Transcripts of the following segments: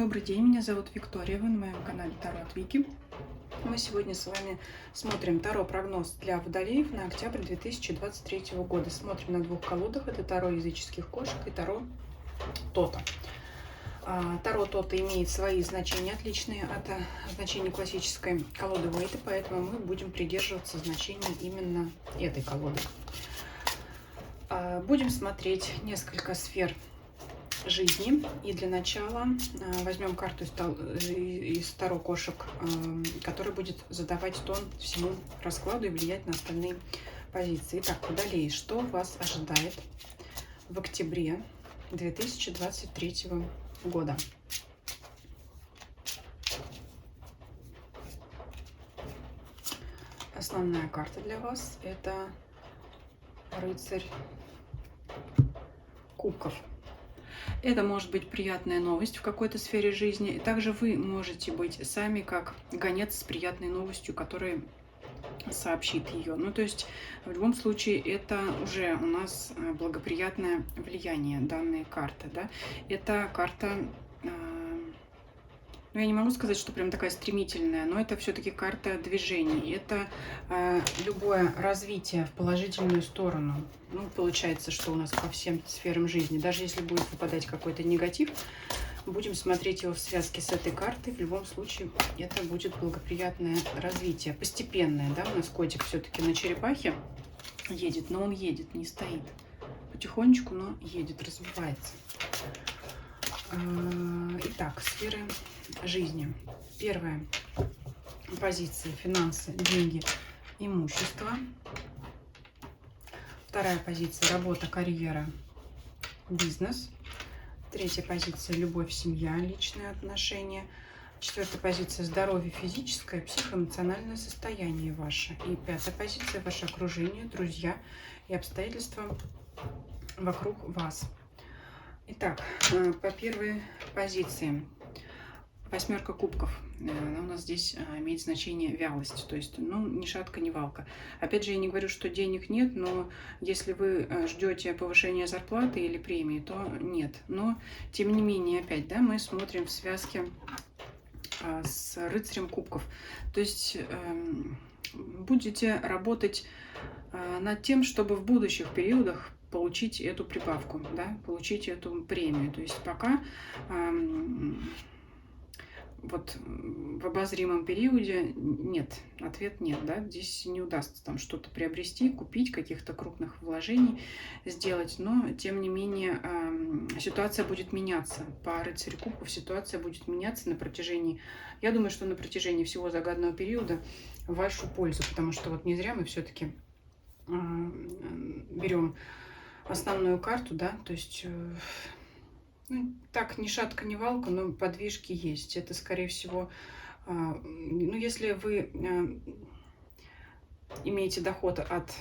Добрый день, меня зовут Виктория, вы на моем канале Таро от Вики. Мы сегодня с вами смотрим Таро-прогноз для водолеев на октябрь 2023 года. Смотрим на двух колодах, это Таро языческих кошек и Таро Тота. Таро Тота имеет свои значения, отличные от значений классической колоды Уэйта, поэтому мы будем придерживаться значений именно этой колоды. Будем смотреть несколько сфер жизни. И для начала возьмем карту из Таро кошек, которая будет задавать тон всему раскладу и влиять на остальные позиции. Итак, водолеи, что вас ожидает в октябре 2023 года? Основная карта для вас — это рыцарь кубков. Это может быть приятная новость в какой-то сфере жизни. Также вы можете быть сами как гонец с приятной новостью, который сообщит ее. Ну, то есть, в любом случае, это уже у нас благоприятное влияние данной карты. Да? Это карта, ну, я не могу сказать, что прям такая стремительная, но это все-таки карта движений. Это любое развитие в положительную сторону. Ну, получается, что у нас по всем сферам жизни. Даже если будет выпадать какой-то негатив, будем смотреть его в связке с этой картой. В любом случае, это будет благоприятное развитие. Постепенное, да, у нас котик все-таки на черепахе едет, но он едет, не стоит. Потихонечку, но едет, развивается. Итак, сферы жизни. Первая позиция — финансы, деньги, имущество. Вторая позиция — работа, карьера, бизнес. Третья позиция — любовь, семья, личные отношения. Четвертая позиция — здоровье физическое, психоэмоциональное состояние ваше. И пятая позиция — ваше окружение, друзья и обстоятельства вокруг вас. Итак, по первой позиции. Восьмерка кубков. Она у нас здесь имеет значение вялость. То есть, ну, ни шатка, ни валка. Опять же, я не говорю, что денег нет, но если вы ждете повышения зарплаты или премии, то нет. Но, тем не менее, опять, да, мы смотрим в связке с рыцарем кубков. То есть, будете работать над тем, чтобы в будущих периодах получить эту прибавку, да, получить эту премию. То есть пока вот в обозримом периоде нет, ответ нет, да, здесь не удастся там что-то приобрести, купить, каких-то крупных вложений сделать, но тем не менее ситуация будет меняться. По рыцарю кубков ситуация будет меняться на протяжении, я думаю, что на протяжении всего загаданного периода в вашу пользу, потому что вот не зря мы все-таки берем основную карту, да, то есть ну, так, ни шатка, ни валка, но подвижки есть. Это, скорее всего, ну, если вы имеете доход от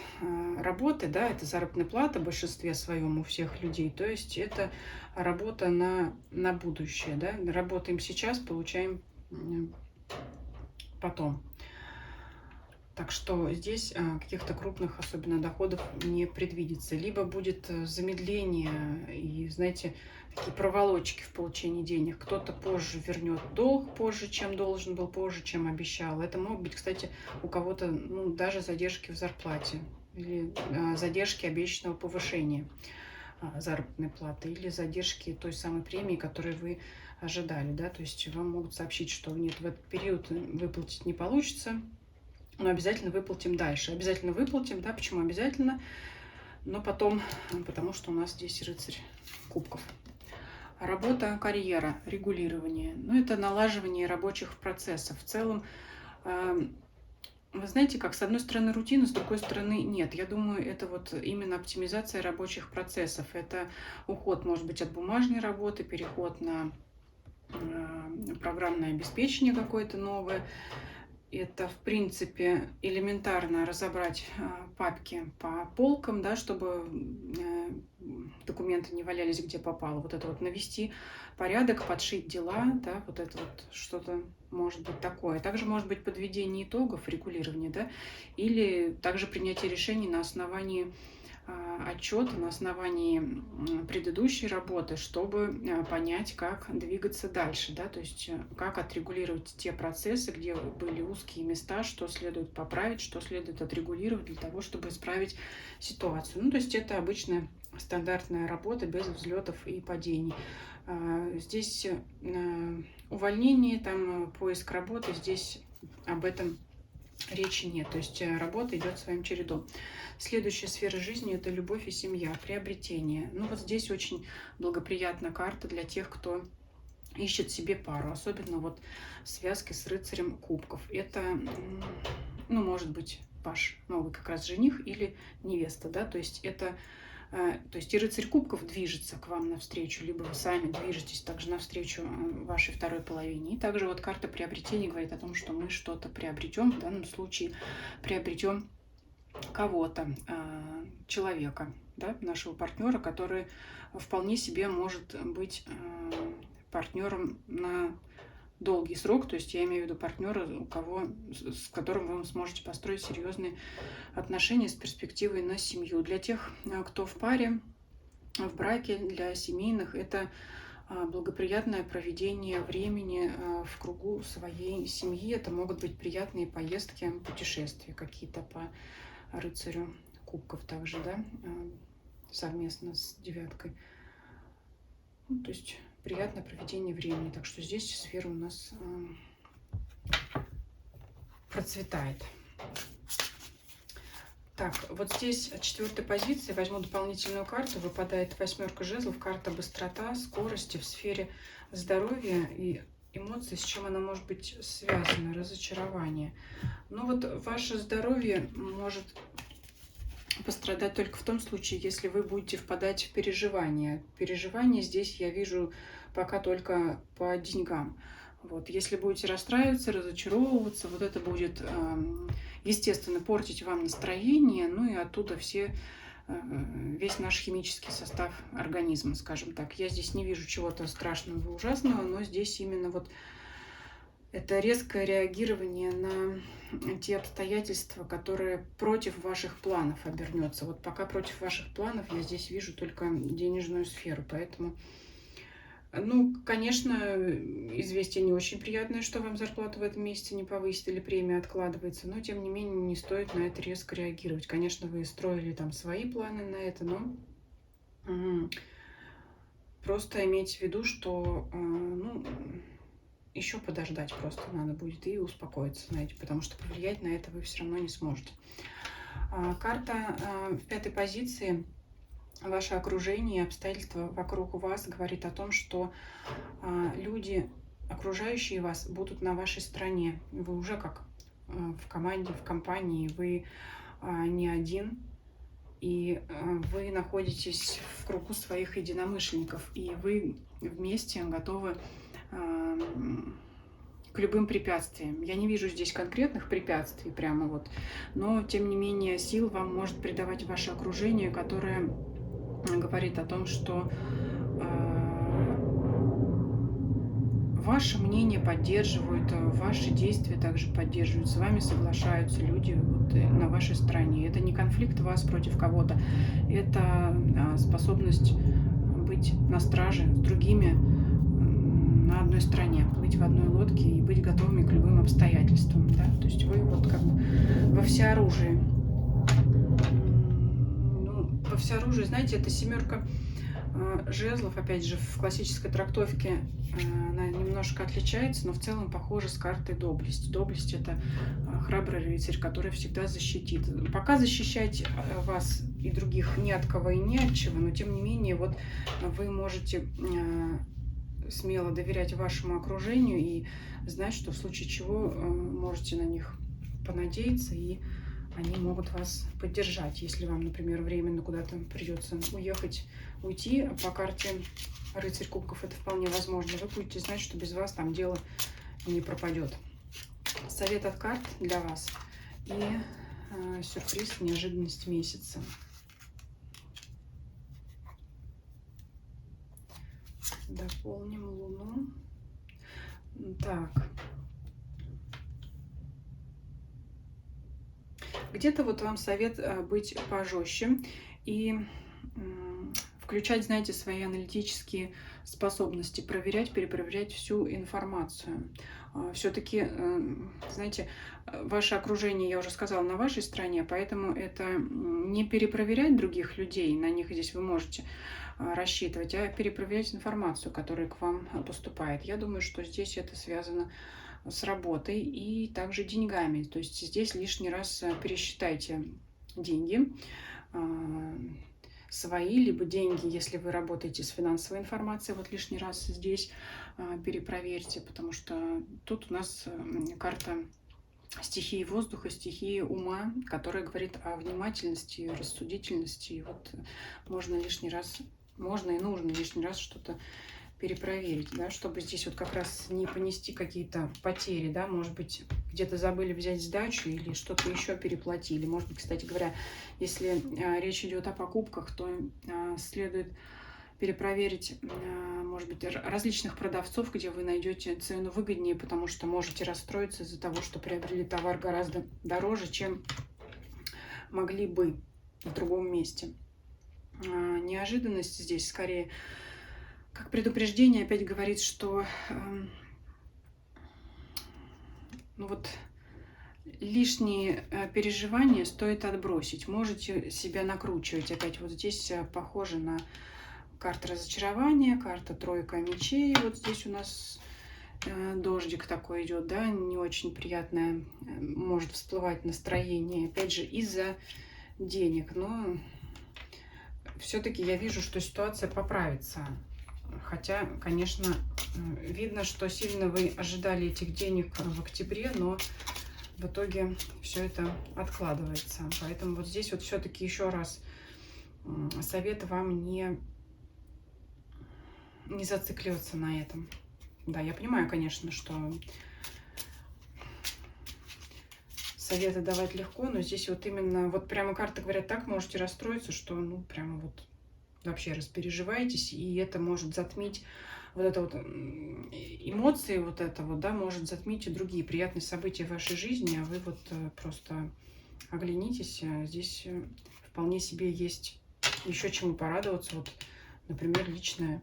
работы, да, это заработная плата в большинстве своем у всех людей, то есть это работа на будущее, да, работаем сейчас, получаем потом. Так что здесь каких-то крупных, особенно, доходов не предвидится. Либо будет замедление и, знаете, такие проволочки в получении денег. Кто-то позже вернет долг, позже, чем должен был, позже, чем обещал. Это могут быть, кстати, у кого-то, ну, даже задержки в зарплате или задержки обещанного повышения заработной платы или задержки той самой премии, которую вы ожидали. Да? То есть вам могут сообщить, что нет, в этот период выплатить не получится, но обязательно выплатим дальше. Обязательно выплатим, да, почему обязательно? Но потом, потому что у нас здесь рыцарь кубков. Работа, карьера, регулирование. Ну, это налаживание рабочих процессов. В целом, вы знаете, как с одной стороны рутина, с другой стороны нет. Я думаю, это вот именно оптимизация рабочих процессов. Это уход, может быть, от бумажной работы, переход на программное обеспечение какое-то новое. Это, в принципе, элементарно разобрать папки по полкам, да, чтобы документы не валялись где попало. Вот это вот навести порядок, подшить дела, да, вот это вот что-то может быть такое. Также может быть подведение итогов, регулирование, да, или также принятие решений на основании отчет на основании предыдущей работы, чтобы понять, как двигаться дальше, да, то есть как отрегулировать те процессы, где были узкие места, что следует поправить, что следует отрегулировать для того, чтобы исправить ситуацию. Ну, то есть это обычная стандартная работа без взлетов и падений. Здесь увольнение, там поиск работы, здесь об этом речи нет. То есть работа идет своим чередом. Следующая сфера жизни — это любовь и семья, приобретение. Ну вот здесь очень благоприятная карта для тех, кто ищет себе пару, особенно вот в связке с рыцарем кубков. Это, ну, может быть, ваш новый как раз жених или невеста, да, то есть это, то есть и рыцарь кубков движется к вам навстречу, либо вы сами движетесь также навстречу вашей второй половине. И также вот карта приобретения говорит о том, что мы что-то приобретем, в данном случае приобретем кого-то, человека, да, нашего партнера, который вполне себе может быть партнером на долгий срок, то есть я имею в виду партнера, с которым вы сможете построить серьезные отношения с перспективой на семью. Для тех, кто в паре, в браке, для семейных, это благоприятное проведение времени в кругу своей семьи. Это могут быть приятные поездки, путешествия какие-то по рыцарю кубков также, да, совместно с девяткой. Ну, то есть приятное проведение времени. Так что здесь сфера у нас процветает. Так, вот здесь четвертой позиции возьму дополнительную карту. Выпадает восьмерка жезлов, карта быстрота, скорости в сфере здоровья и эмоций, с чем она может быть связана, разочарование. Ну вот ваше здоровье может пострадать только в том случае, если вы будете впадать в переживания. Переживания здесь я вижу пока только по деньгам. Вот. Если будете расстраиваться, разочаровываться, вот это будет, естественно, портить вам настроение, ну и оттуда весь наш химический состав организма, скажем так. Я здесь не вижу чего-то страшного и ужасного, но здесь именно вот это резкое реагирование на те обстоятельства, которые против ваших планов обернется. Вот пока против ваших планов я здесь вижу только денежную сферу, поэтому... Ну, конечно, известие не очень приятное, что вам зарплату в этом месяце не повысит или премия откладывается, но, тем не менее, не стоит на это резко реагировать. Конечно, вы строили там свои планы на это, но просто имейте в виду, что, ну, еще подождать просто надо будет и успокоиться, знаете, потому что повлиять на это вы все равно не сможете. Карта в пятой позиции. Ваше окружение, обстоятельства вокруг вас говорит о том, что люди, окружающие вас, будут на вашей стороне. Вы уже как в команде, в компании, вы не один, и вы находитесь в кругу своих единомышленников, и вы вместе готовы к любым препятствиям. Я не вижу здесь конкретных препятствий прямо вот, но тем не менее сил вам может придавать ваше окружение, которое говорит о том, что ваше мнение поддерживают, ваши действия также поддерживают, с вами соглашаются люди вот на вашей стороне. Это не конфликт вас против кого-то, это способность быть на страже с другими на одной стороне, быть в одной лодке и быть готовыми к любым обстоятельствам. Да? То есть вы вот как бы во всеоружии. Во всеоружии, знаете, это семерка жезлов, опять же, в классической трактовке она немножко отличается, но в целом похожа с картой доблесть. Доблесть — это храбрый рыцарь, который всегда защитит. Пока защищать вас и других ни от кого и ни от чего, но тем не менее вот вы можете смело доверять вашему окружению и знать, что в случае чего можете на них понадеяться, и они могут вас поддержать. Если вам, например, временно куда-то придется уйти по карте рыцарь кубков, это вполне возможно. Вы будете знать, что без вас там дело не пропадет. Совет от карт для вас и сюрприз, неожиданность месяца. Дополним Луну. Так. Где-то вот вам совет быть пожестче и включать, знаете, свои аналитические способности, проверять, перепроверять всю информацию. Все-таки, знаете, ваше окружение, я уже сказала, на вашей стороне, поэтому это не перепроверять других людей, на них здесь вы можете рассчитывать, а перепроверять информацию, которая к вам поступает. Я думаю, что здесь это связано с работой и также деньгами. То есть здесь лишний раз пересчитайте деньги, свои, либо деньги, если вы работаете с финансовой информацией, вот лишний раз здесь перепроверьте, потому что тут у нас карта стихии воздуха, стихии ума, которая говорит о внимательности, рассудительности. И вот можно лишний раз, можно и нужно лишний раз что-то перепроверить, да, чтобы здесь вот как раз не понести какие-то потери, да, может быть, где-то забыли взять сдачу или что-то еще переплатили. Может быть, кстати говоря, если речь идет о покупках, то следует перепроверить, может быть, различных продавцов, где вы найдете цену выгоднее, потому что можете расстроиться из-за того, что приобрели товар гораздо дороже, чем могли бы в другом месте. Неожиданность здесь скорее как предупреждение опять говорит, что ну вот лишние переживания стоит отбросить. Можете себя накручивать. Опять вот здесь похоже на карту разочарования, карта тройка мечей. Вот здесь у нас дождик такой идет, да, не очень приятное может всплывать настроение. Опять же, из-за денег. Но все-таки я вижу, что ситуация поправится. Хотя, конечно, видно, что сильно вы ожидали этих денег в октябре, но в итоге все это откладывается. Поэтому вот здесь вот все-таки еще раз совет вам не зацикливаться на этом. Да, я понимаю, конечно, что советы давать легко, но здесь вот именно, вот прямо карты говорят так, можете расстроиться, что, ну, прямо вот вообще распереживаетесь, и это может затмить вот это вот эмоции, вот это вот, да, может затмить и другие приятные события в вашей жизни, а вы вот просто оглянитесь, здесь вполне себе есть еще чему порадоваться, вот, например, личная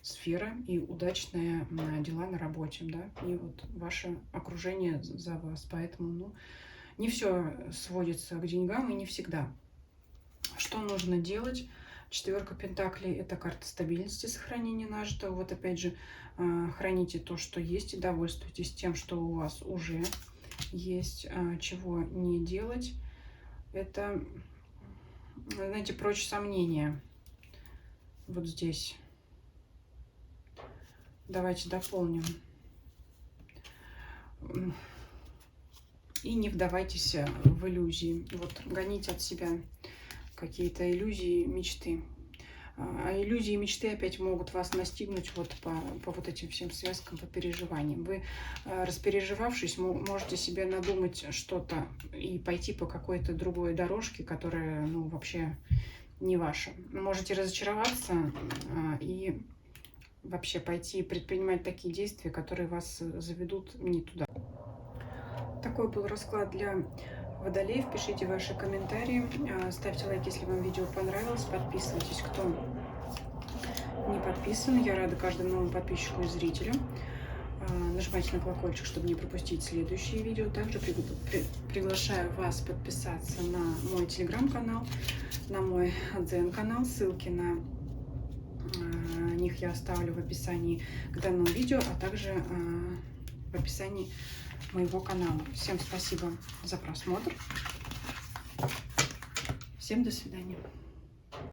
сфера и удачные дела на работе, да, и вот ваше окружение за вас, поэтому, ну, не все сводится к деньгам и не всегда. Что нужно делать? Четверка пентаклей – это карта стабильности, сохранения нажитого. Вот опять же, храните то, что есть, и довольствуйтесь тем, что у вас уже есть. Чего не делать – это, знаете, прочь сомнения. Вот здесь. Давайте дополним. И не вдавайтесь в иллюзии. Вот гоните от себя какие-то иллюзии, мечты. А иллюзии и мечты опять могут вас настигнуть вот по вот этим всем связкам, по переживаниям. Вы, распереживавшись, можете себе надумать что-то и пойти по какой-то другой дорожке, которая, ну, вообще не ваша. Можете разочароваться и вообще пойти предпринимать такие действия, которые вас заведут не туда. Такой был расклад для Водолеев. Пишите ваши комментарии, ставьте лайк, если вам видео понравилось, подписывайтесь, кто не подписан. Я рада каждому новому подписчику и зрителю. Нажимайте на колокольчик, чтобы не пропустить следующие видео. Также приглашаю вас подписаться на мой телеграм-канал, на мой дзен-канал. Ссылки на них я оставлю в описании к данному видео, а также в описании моего канала. Всем спасибо за просмотр. Всем до свидания.